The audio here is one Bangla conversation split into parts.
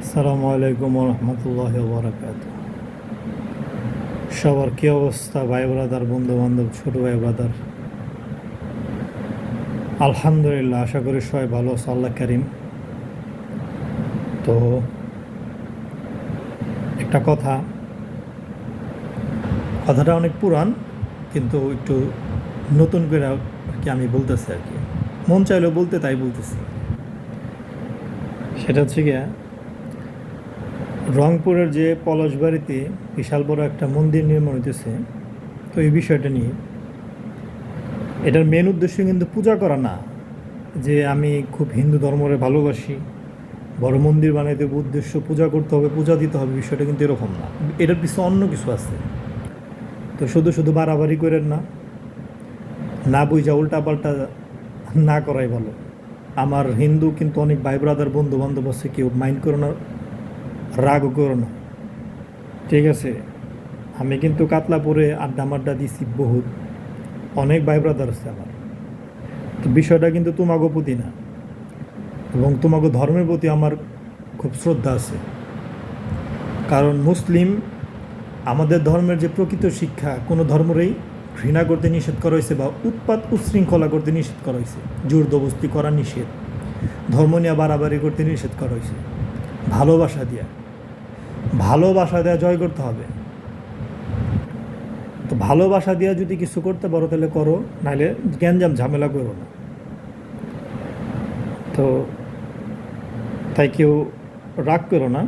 আসসালামু আলাইকুম রহমতুল্লাহ বারাকাত। সবার কী অবস্থা ভাই ব্রাদার, বন্ধু বান্ধব, ছোট ভাই ব্রাদার? আলহামদুলিল্লাহ, আশা করি সবাই ভালো আছে, আল্লাহ কারিম। তো একটা কথাটা অনেক পুরান, কিন্তু একটু নতুন করে আর কি আমি বলতেছি আর কি। মন চাইলেও বলতে, তাই বলতেছি। সেটা হচ্ছে গিয়া, রংপুরের যে পলাশবাড়িতে বিশাল বড় একটা মন্দির নির্মাণ হইতেছে। তো এই বিষয়টা নিয়ে, এটার মেন উদ্দেশ্য কিন্তু পূজা করা না, যে আমি খুব হিন্দু ধর্মরে ভালোবাসি, বড় মন্দির বানাইতে হবে, উদ্দেশ্য পূজা করতে হবে, পূজা দিতে হবে, বিষয়টা কিন্তু এরকম না। এটার পিছনে অন্য কিছু আছে। তো শুধু শুধু বাড়াবাড়ি করেন না, না বুঝা উল্টাপাল্টা না করাই ভালো। আমার হিন্দু কিন্তু অনেক ভাই ব্রাদার, বন্ধু বান্ধব আছে, কেউ মাইন্ড করো না, রাগও করো না, ঠিক আছে? আমি কিন্তু কাতলাপুরে আড্ডা মাড্ডা দিছি বহুত, অনেক ভাই ব্রাদার আছে আমার। তো বিষয়টা কিন্তু তোমাগো প্রতি না, এবং তোমাগো ধর্মের প্রতি আমার খুব শ্রদ্ধা আছে। কারণ মুসলিম, আমাদের ধর্মের যে প্রকৃত শিক্ষা, কোনো ধর্মরেই ঘৃণা করতে নিষেধ করা হয়েছে বা উৎপাত উচ্ছৃঙ্খলা করতে নিষেধ করা হয়েছে, জোর জবরদস্তি করা নিষেধ, ধর্ম নিয়ে বাড়াবাড়ি করতে নিষেধ করা হয়েছে। ভালোবাসা দেওয়া জয় করতে হবে। তো ভালোবাসা দেওয়া যদি কিছু করতে পারো তাহলে করো, নাহলে গ্যাঞ্জাম ঝামেলা করো না। তো তাই কেউ রাগ করো না,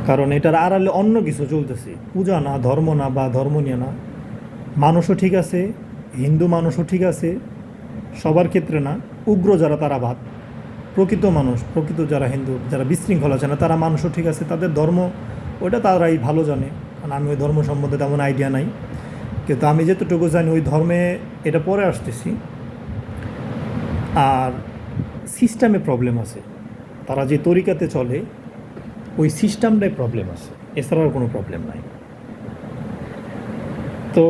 কারণ এটার আড়ালে অন্য কিছু চলতেছে, পূজা না, ধর্ম না, বা ধর্ম নিয়ে না। মানুষও ঠিক আছে, হিন্দু মানুষও ঠিক আছে, সবার ক্ষেত্রে না। উগ্র যারা তারা বাদ, প্রকৃত মানুষ, প্রকৃত যারা হিন্দু, যারা বিশৃঙ্খলা আছে না, তারা মানুষও ঠিক আছে, তাদের ধর্ম ওটা তারাই ভালো জানে। কারণ আমি ওই ধর্ম সম্বন্ধে তেমন আইডিয়া নাই, কিন্তু আমি যেতটুকু জানি ওই ধর্মে এটা পরে আসতেছি। আর সিস্টেমে প্রবলেম আছে, তারা যে তরিকাতে চলে ওই সিস্টেমটাই প্রবলেম আছে, এছাড়াও কোনো প্রবলেম নাই। তো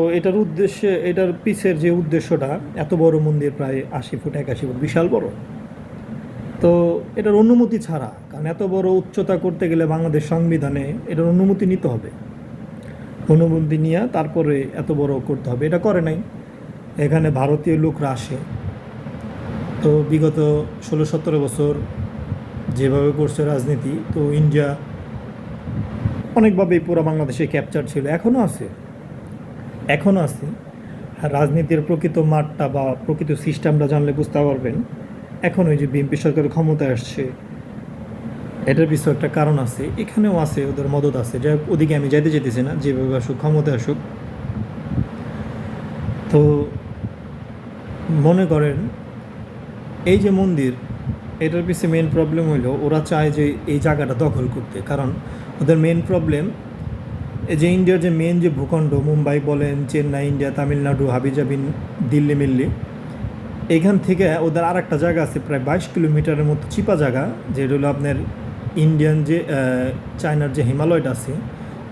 এটার পিছের যে উদ্দেশ্যটা, এত বড় মন্দির, প্রায় 80 ফুট 81 ফুট, বিশাল বড়। তো এটার অনুমতি ছাড়া, কারণ এত বড় উচ্চতা করতে গেলে বাংলাদেশ সংবিধানে এটার অনুমতি নিতে হবে, অনুমতি নিয়ে তারপরে এত বড় করতে হবে। এটা করে নাই। এখানে ভারতীয় লোকরা আসে, তো বিগত 16-17 বছর যেভাবে করছে রাজনীতি, তো ইন্ডিয়া অনেকভাবেই পুরো বাংলাদেশে ক্যাপচার ছিল, এখনও আছে। আর রাজনীতির প্রকৃত মাঠটা বা প্রকৃত সিস্টেমটা জানলে বুঝতে পারবেন। এখন ওই যে বিএনপি সরকার ক্ষমতায় আসছে, এটার পিছনে একটা কারণ আছে, এখানেও আছে, ওদের মদত আছে। যাই হোক, ওদিকে আমি যাইতে যেতেছি না, যেভাবে আসুক, ক্ষমতায় আসুক। তো মনে করেন, এই যে মন্দির, এটার পিছনে মেন প্রবলেম হইলো ওরা চায় যে এই জায়গাটা দখল করতে। কারণ ওদের মেন প্রবলেম, এই যে ইন্ডিয়ার যে মেন যে ভূখণ্ড, মুম্বাই বলেন, চেন্নাই, ইন্ডিয়া, তামিলনাড়ু, হাবিজাবি, দিল্লি মিল্লি, এখান থেকে ওদের আর একটা জায়গা আছে প্রায় 22 কিলোমিটারের মতো চিপা জায়গা, যেটা হলো আপনার ইন্ডিয়ান যে চায়নার যে হিমালয়টা আছে,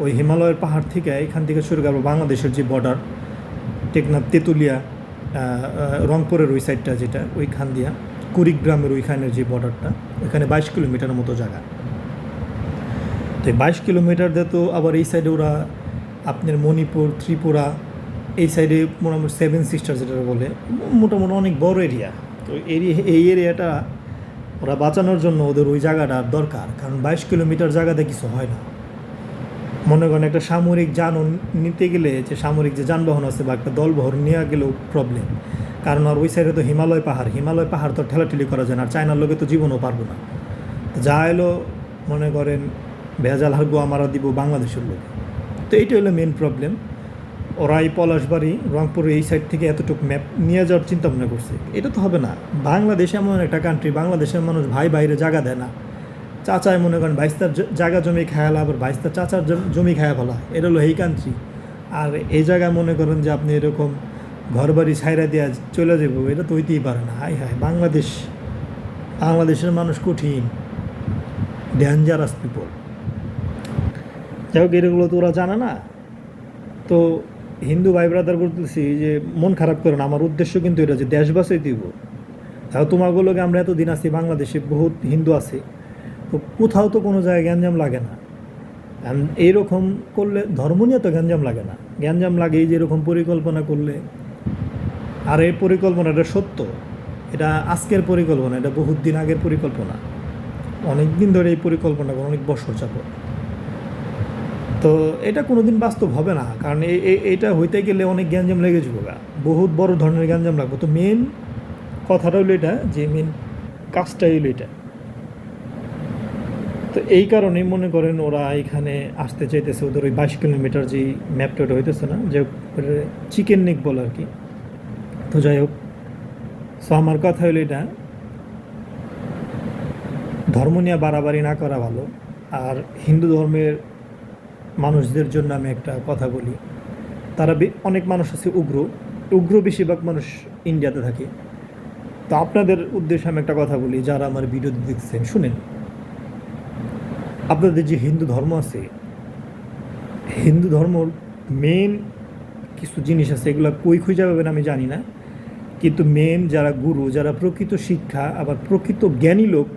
ওই হিমালয়ের পাহাড় থেকে এখান থেকে শুরু করবো বাংলাদেশের যে বর্ডার, টেকনাফ, তেঁতুলিয়া, রংপুরের ওই সাইডটা, যেটা ওইখান দিয়া কুড়িগ্রামের ওইখানের যে বর্ডারটা, ওইখানে 22 কিলোমিটারের মতো জায়গা। তো 22 কিলোমিটার দিয়ে তো আবার এই সাইডে ওরা আপনার মণিপুর, ত্রিপুরা, এই সাইডে মোটামুটি 7 সিস্টার যেটা বলে, মোটামুটি অনেক বড় এরিয়া। তো এই এরিয়াটা ওরা বাঁচানোর জন্য ওদের ওই জায়গাটা দরকার, কারণ 22 কিলোমিটার জায়গাতে কিছু হয় না। মনে করেন একটা সামরিক যান নিতে গেলে, যে সামরিক যে যানবাহন আছে বা একটা দলবহর নিয়ে গেলেও প্রবলেম, কারণ আর ওই সাইডে তো হিমালয় পাহাড় তো ঠেলাঠেলি করা যায় না, আর চায়নার লোকে তো জীবনও পারবো না। যা এলো মনে করেন ভেজাল আর গোয়া মারা দিব বাংলাদেশের লোক। তো এইটা হলো মেন প্রবলেম। ওরা এই পলাশবাড়ি, রংপুর এই সাইড থেকে এতটুকু ম্যাপ নিয়ে যাওয়ার চিন্তা ভাবনা করছে। এটা তো হবে না। বাংলাদেশ এমন একটা কান্ট্রি, বাংলাদেশের মানুষ ভাই বাইরে জায়গা দেয় না। চাচায় মনে করেন বাইস্তার জায়গা জমি খায়ালা, আবার বাইস্তার চাচার জমি খায়া ফেলা, এটা হলো এই কান্ট্রি। আর এই জায়গায় মনে করেন যে আপনি এরকম ঘর বাড়ি ছাইরা দেওয়া চলে যাবো, এটা তো হইতেই পারে না। হাই হাই, বাংলাদেশের মানুষ কঠিন, ডেঞ্জারাস পিপল। যাই হোক, এগুলো তো ওরা জানে না। তো হিন্দু ভাই ব্রাদার বলতেছি যে মন খারাপ করে না, আমার উদ্দেশ্য কিন্তু এটা যে দেশ বাঁচাই দিব। তাহলে তোমাগুলোকে আমরা এতদিন আছি, বাংলাদেশে বহুত হিন্দু আছে, তো কোথাও তো কোনো জায়গায় গ্যাঞ্জাম লাগে না। এইরকম করলে ধর্ম নিয়ে তো গ্যাঞ্জাম লাগে না, গ্যাঞ্জাম লাগে এই যেরকম পরিকল্পনা করলে। আর এই পরিকল্পনাটা সত্য, এটা আজকের পরিকল্পনা, এটা বহুত দিন আগের পরিকল্পনা, অনেক দিন ধরে এই পরিকল্পনা করে, অনেক বছর যাবত। তো এটা কোনো দিন বাস্তব হবে না, কারণ এইটা হইতে গেলে অনেক গ্যাঞ্জাম লেগে যাবে, বহুত বড় ধরনের গ্যাঞ্জাম লাগবে। তো মেন কথাটা হলো এটা, যে মেন কাজটা হলো এটা। তো এই কারণেই মনে করেন ওরা এখানে আসতে চাইতেছে, ওদের ওই 22 কিলোমিটার যে ম্যাপটা ওটা হইতেছে না, যে চিকেন নেক বলে আর কি। তো যাই হোক, সো আমার কথা হলো এটা, ধর্ম নিয়ে বাড়াবাড়ি না করা ভালো। আর হিন্দু ধর্মের মানুষদের জন্য আমি একটা কথা বলি, তারা অনেক মানুষ আছে উগ্র, উগ্র বেশিরভাগ মানুষ ইন্ডিয়াতে থাকে। তো আপনাদের উদ্দেশ্যে আমি একটা কথা বলি, যারা আমার ভিডিও দেখছেন শুনেন, আপনাদের যে হিন্দু ধর্ম আছে, হিন্দু ধর্মর মেন কিছু জিনিস আছে, এগুলো কই খুঁজে পাবেন আমি জানি না, কিন্তু মেন যারা গুরু, যারা প্রকৃত শিক্ষা, আবার প্রকৃত জ্ঞানী লোক,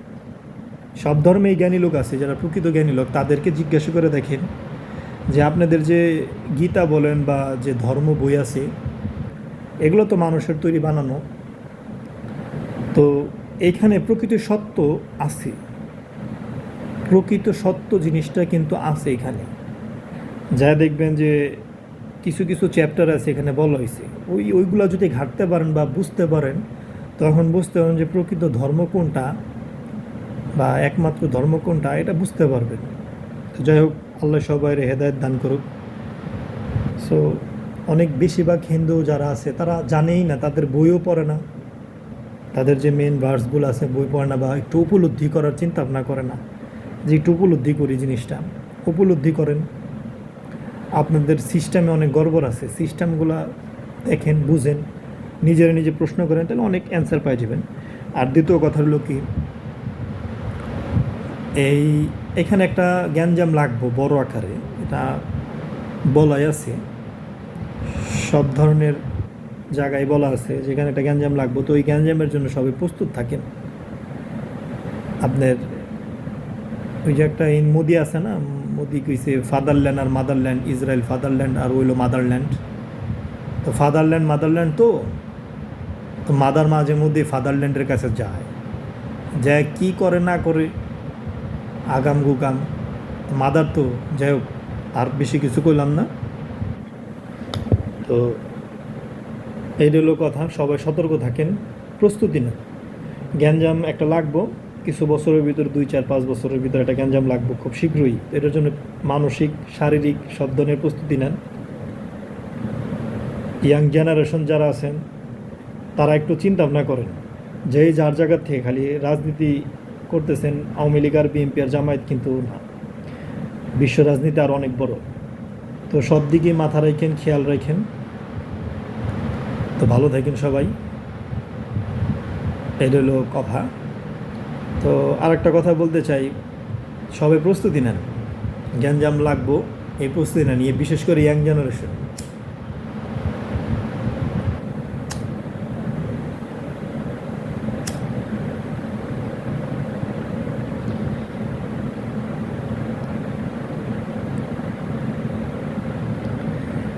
সব ধর্মেই জ্ঞানী লোক আছে, যারা প্রকৃত জ্ঞানী লোক, তাদেরকে জিজ্ঞাসা করে দেখেন যে আপনাদের যে গীতা বলেন বা যে ধর্ম বই আছে, এগুলো তো মানুষের তৈরি বানানো। তো এইখানে প্রকৃত সত্য আছে, প্রকৃত সত্য জিনিসটা কিন্তু আছে এখানে। যা দেখবেন যে কিছু কিছু চ্যাপ্টার আছে এখানে বলা হয়েছে, ওইগুলো যদি ঘাটতে পারেন বা বুঝতে পারেন, তখন বুঝতে পারেন যে প্রকৃত ধর্ম কোনটা বা একমাত্র ধর্ম কোনটা, এটা বুঝতে পারবেন। তো যাই হোক, আল্লাহ সবাইয়ের হেদায়েত দান করুক। সো অনেক বেশিরভাগ হিন্দু যারা আছে তারা জানেই না, তাদের বইও পড়ে না, তাদের যে মেন ভার্সগুলো আছে বই পড়ে না, বা একটু উপলব্ধি করার চিন্তা ভাবনা করে না, যে একটু উপলব্ধি করি জিনিসটা, উপলব্ধি করেন। আপনাদের সিস্টেমে অনেক গড়বড় আছে, সিস্টেমগুলো দেখেন, বুঝেন, নিজেরা নিজে প্রশ্ন করেন, তাহলে অনেক অ্যান্সার পাই যাবেন। আর দ্বিতীয় কথা হলো কি, এখানে একটা গ্যাঞ্জাম লাগবো বড় আকারে, এটা বলাই আছে, সব ধরনের জায়গায় বলা আছে যেখানে একটা গ্যাঞ্জাম লাগবো। তো ওই গ্যাঞ্জামের জন্য সবাই প্রস্তুত থাকেন। আপনার ওই যে একটা মোদি আছে না, মোদি কইছে ফাদারল্যান্ড আর মাদারল্যান্ড, ইসরায়েল ফাদারল্যান্ড আর ওইলো মাদারল্যান্ড। তো ফাদারল্যান্ড মাদারল্যান্ড, তো তো মাদার মাঝে মধ্যে ফাদারল্যান্ডের কাছে যায়, যা কী করে না করে আগাম গুগাম, মাদার তো যাই হোক, আর বেশি কিছু কইলাম না। তো এই হলো কথা, সবাই সতর্ক থাকেন, প্রস্তুতি না, গ্যাঞ্জাম একটা লাগবো কিছু বছরের ভিতরে, 2 4 5 বছরের ভিতরে একটা গ্যাঞ্জাম লাগবো খুব শীঘ্রই। এটার জন্য মানসিক শারীরিক সব ধরনের প্রস্তুতি নেন। ইয়াং জেনারেশন যারা আছেন তারা একটু চিন্তা ভাবনা করেন, যে যার জায়গার থেকে খালি রাজনীতি করতেছেন, আওয়ামী লীগ আর বিএনপি আর জামায়াত কিন্তু না, বিশ্ব রাজনীতি আর অনেক বড়। তো সব দিকেই মাথা রাখেন, খেয়াল রাখেন। তো ভালো থাকেন সবাই, এই হলো কথা। তো আরেকটা কথা বলতে চাই, সবাই প্রস্তুতি নেন, গ্যাঞ্জাম লাগবো, এই প্রস্তুতি নেন, বিশেষ করে ইয়াং জেনারেশন।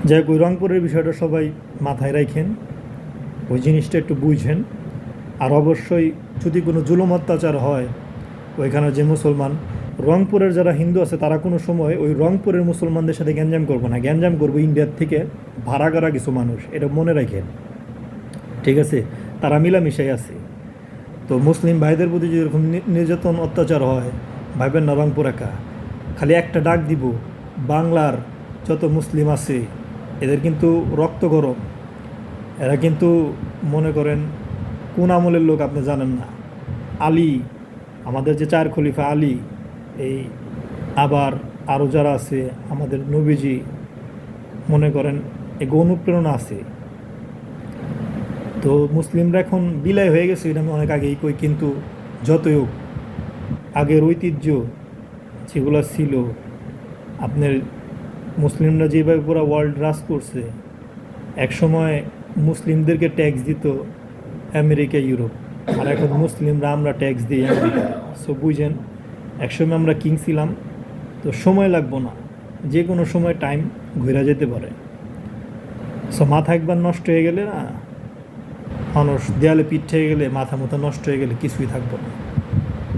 যাই হোক, ওই রংপুরের বিষয়টা সবাই মাথায় রাখেন, ওই জিনিসটা একটু বুঝেন। আর অবশ্যই যদি কোনো জুলুম অত্যাচার হয় ওইখানে যে মুসলমান, রংপুরের যারা হিন্দু আছে তারা কোনো সময় ওই রংপুরের মুসলমানদের সাথে গ্যাঞ্জাম করবো না, গ্যাঞ্জাম করবো ইন্ডিয়ার থেকে ভাড়া করা কিছু মানুষ, এটা মনে রাখেন, ঠিক আছে? তারা মিলামিশাই আছে। তো মুসলিম ভাইদের প্রতি যদি এরকম নির্যাতন অত্যাচার হয়, ভাইবেন না রংপুর একা, খালি একটা ডাক দিব, বাংলার যত মুসলিম আছে এদের কিন্তু রক্ত গরম, এরা কিন্তু মনে করেন কোন আমলের লোক আপনি জানেন না। আলী, আমাদের যে 4 খলিফা আলী, এই আবার আরও যারা আছে আমাদের নবীজি, মনে করেন এই অনুপ্রেরণা আছে। তো মুসলিমরা এখন বিলয় হয়ে গেছে, এটা আমি অনেক আগেই কই, কিন্তু যতই হোক আগের ঐতিহ্য যেগুলো ছিল, আপনার মুসলিমরা যেভাবে পুরো ওয়ার্ল্ড রাজ করছে, একসময় মুসলিমদেরকে ট্যাক্স দিত আমেরিকা ইউরোপ, আর এখন মুসলিমরা আমরা ট্যাক্স দিই আমেরিকা। সো বুঝেন, একসময় আমরা কিং ছিলাম, তো সময় লাগবো না, যে কোনো সময় টাইম ঘুরে যেতে পারে। সো মাথা একবার নষ্ট হয়ে গেলে না, মানুষ দেয়ালে পিঠ থেকে গেলে, মাথা নষ্ট হয়ে গেলে কিছুই থাকবো না।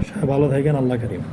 সবাই ভালো থাকেন, আল্লাহ কারিম।